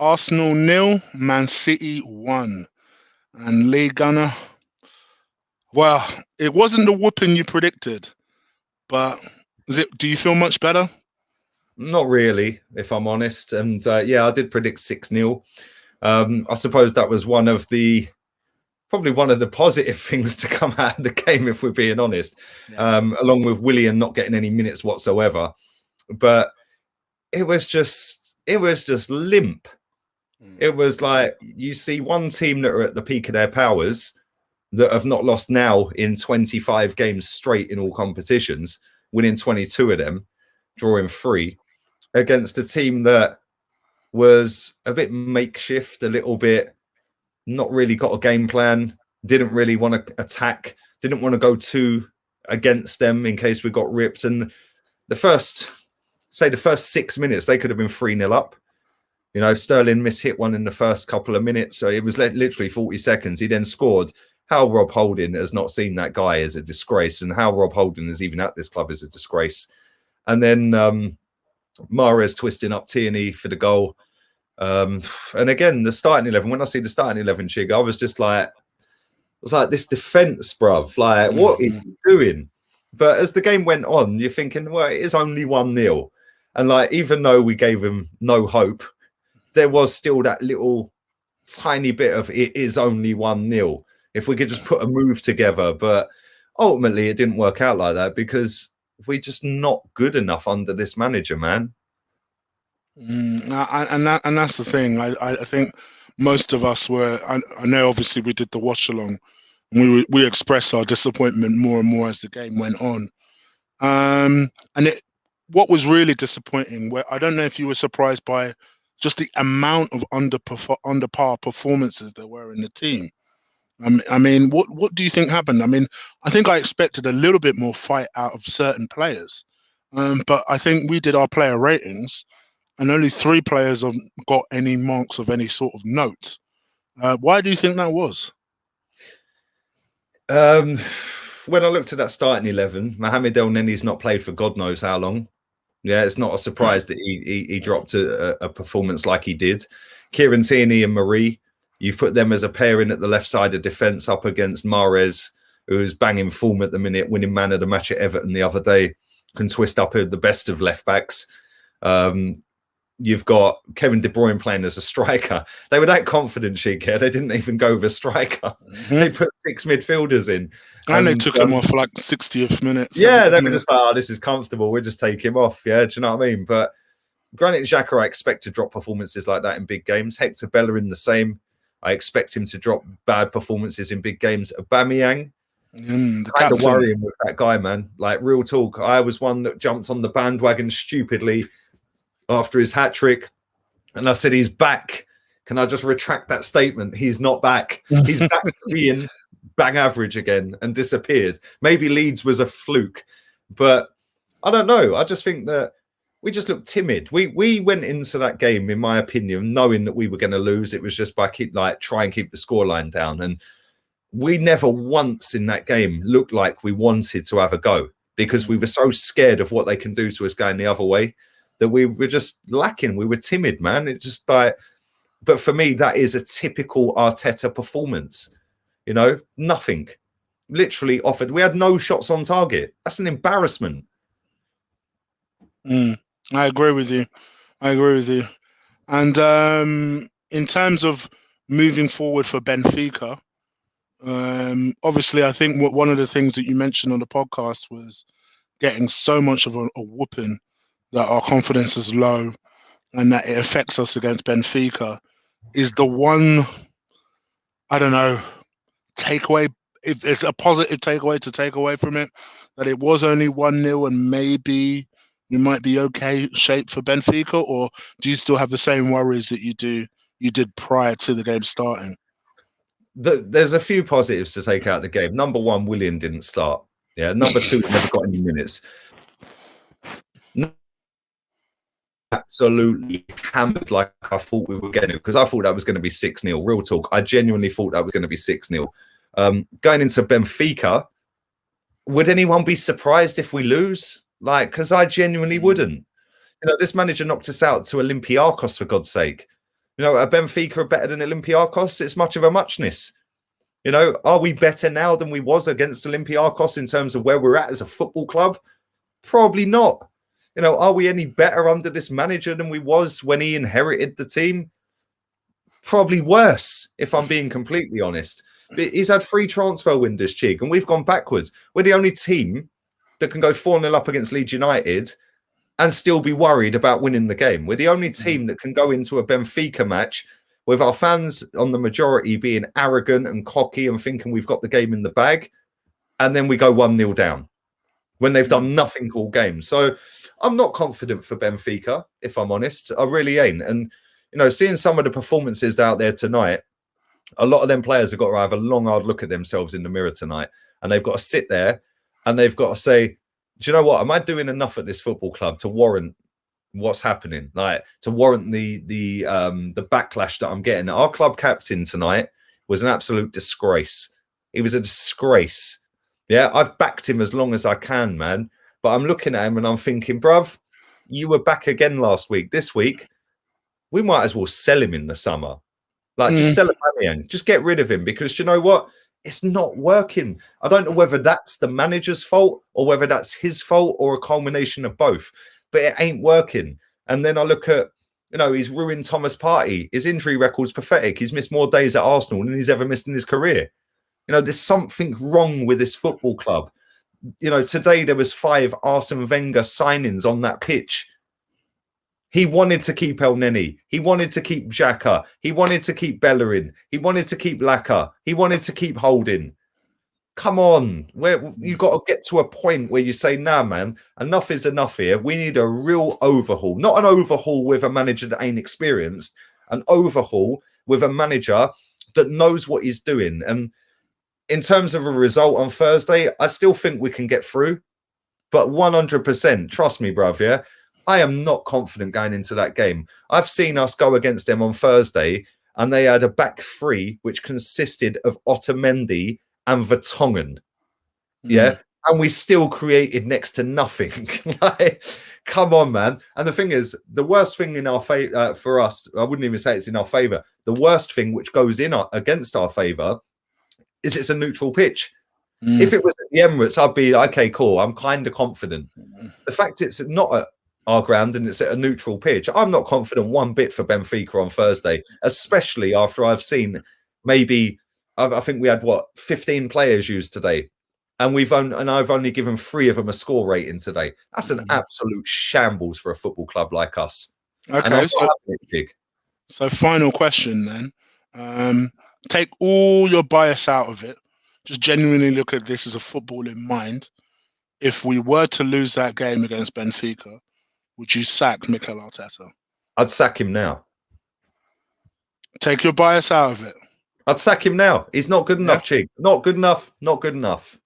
Arsenal 0, Man City 1. And Lee Gunner, well, it wasn't the whooping you predicted, but do you feel much better? Not really, if I'm honest. And yeah, I did predict 6-0. I suppose that was probably one of the positive things to come out of the game, if we're being honest, along with Willian not getting any minutes whatsoever. But it was just limp. It was like you see one team that are at the peak of their powers that have not lost now in 25 games straight in all competitions, winning 22 of them, drawing 3, against a team that was a bit makeshift, a little bit not really got a game plan, didn't really want to attack, didn't want to go too against them in case we got ripped. And the first 6 minutes, they could have been 3-0 up. You know, Sterling mishit one in the first couple of minutes. So it was literally 40 seconds. He then scored. How Rob Holding has not seen that guy is a disgrace. And how Rob Holding is even at this club is a disgrace. And then Mahrez twisting up Tierney for the goal. And again, the starting 11, when I see the starting 11, Chig, I was like, this defence, bruv. Like, what is he doing? But as the game went on, you're thinking, well, it is only 1-0. And like, even though we gave him no hope, there was still that little tiny bit of it is only 1-0. If we could just put a move together. But ultimately, it didn't work out like that because we're just not good enough under this manager, man. And that's the thing. I think most of us were. I know, obviously, we did the watch along, and we expressed our disappointment more and more as the game went on. What was really disappointing, where I don't know if you were surprised by just the amount of under par performances there were in the team. I mean, what do you think happened? I mean, I think I expected a little bit more fight out of certain players, but I think we did our player ratings, and only 3 players have got any marks of any sort of note. Why do you think that was? When I looked at that starting 11, Mohamed El Neni's not played for God knows how long. Yeah, it's not a surprise that he dropped a performance like he did. Kieran Tierney and Marie, you've put them as a pairing at the left side of defence up against Mahrez, who's banging form at the minute, winning man of the match at Everton the other day, can twist up the best of left backs. You've got Kevin De Bruyne playing as a striker. They were that confident, Sheik. They didn't even go with a striker. They put 6 midfielders in. And they took him off for like 60th minute. Yeah, they were just like, oh, this is comfortable. We'll just take him off. Yeah, do you know what I mean? But Granit Xhaka, I expect to drop performances like that in big games. Hector Bellerin, the same. I expect him to drop bad performances in big games. Aubameyang, kind of worrying with that guy, man. Like, real talk. I was one that jumped on the bandwagon stupidly after his hat-trick. And I said, he's back. Can I just retract that statement? He's not back. He's back to being bang average again and disappeared. Maybe Leeds was a fluke, but I don't know. I just think that we just looked timid. We went into that game, in my opinion, knowing that we were going to lose. It was just by try and keep the scoreline down. And we never once in that game looked like we wanted to have a go because we were so scared of what they can do to us going the other way that we were just lacking. We were timid, man. It just like, but for me, that is a typical Arteta performance. You know, nothing. Literally offered. We had no shots on target. That's an embarrassment. I agree with you. And in terms of moving forward for Benfica, obviously, I think one of the things that you mentioned on the podcast was getting so much of a whooping that our confidence is low and that it affects us against Benfica. Is the one, I don't know, takeaway, if it's a positive takeaway to take away from it, that it was only 1-0 and maybe you might be okay shape for Benfica, or do you still have the same worries that you did prior to the game starting? There's a few positives to take out of the game. Number one, Willian didn't start. Yeah. Number two, never got any minutes. Absolutely hammered like I thought we were getting, because I thought that was going to be 6-0. Real talk. I genuinely thought that was going to be 6-0. Going into Benfica, would anyone be surprised if we lose? Like, because I genuinely wouldn't. You know, this manager knocked us out to Olympiacos, for God's sake. You know, are Benfica better than Olympiacos? It's much of a muchness. You know, are we better now than we was against Olympiacos in terms of where we're at as a football club? Probably not. You know, are we any better under this manager than we was when he inherited the team? Probably worse, if I'm being completely honest. But he's had 3 transfer windows, Chig, and we've gone backwards. We're the only team that can go 4-0 up against Leeds United and still be worried about winning the game. We're the only team that can go into a Benfica match with our fans on the majority being arrogant and cocky and thinking we've got the game in the bag, and then we go 1-0 down when they've done nothing all game. So I'm not confident for Benfica, if I'm honest. I really ain't. And, you know, seeing some of the performances out there tonight, a lot of them players have got to have a long, hard look at themselves in the mirror tonight. And they've got to sit there and they've got to say, do you know what? Am I doing enough at this football club to warrant what's happening? Like, to warrant the backlash that I'm getting? Our club captain tonight was an absolute disgrace. He was a disgrace. Yeah, I've backed him as long as I can, man. But I'm looking at him and I'm thinking, bruv, you were back again last week. This week, we might as well sell him in the summer. Like, just sell Aubameyang. Just get rid of him, because you know what? It's not working. I don't know whether that's the manager's fault or whether that's his fault or a culmination of both, but it ain't working. And then I look at, you know, he's ruined Thomas Partey. His injury record's pathetic. He's missed more days at Arsenal than he's ever missed in his career. You know, there's something wrong with this football club. You know, today there was 5 Arsene Wenger signings on that pitch. He wanted to keep El Neni. He wanted to keep Xhaka. He wanted to keep Bellerin. He wanted to keep Laka. He wanted to keep Holding. Come on. You got to get to a point where you say, nah, man, enough is enough here. We need a real overhaul. Not an overhaul with a manager that ain't experienced. An overhaul with a manager that knows what he's doing. And in terms of a result on Thursday, I still think we can get through. But 100%, trust me, bruv, yeah? I am not confident going into that game. I've seen us go against them on Thursday, and they had a back 3 which consisted of Otamendi and Vertonghen. Yeah, and we still created next to nothing. Like, come on, man. And the thing is, the worst thing in our favor for us, I wouldn't even say it's in our favor. The worst thing which goes in against our favor is it's a neutral pitch. If it was at the Emirates, I'd be okay, cool. I'm kind of confident. The fact it's not at our ground and it's at a neutral pitch, I'm not confident one bit for Benfica on Thursday, especially after I've seen maybe, I think we had 15 players used today, and I've only given 3 of them a score rating today. That's an absolute shambles for a football club like us. Okay, so final question then. Take all your bias out of it. Just genuinely look at this as a football in mind. If we were to lose that game against Benfica, would you sack Mikel Arteta? I'd sack him now. Take your bias out of it. I'd sack him now. He's not good enough, Chig. Not good enough. Not good enough.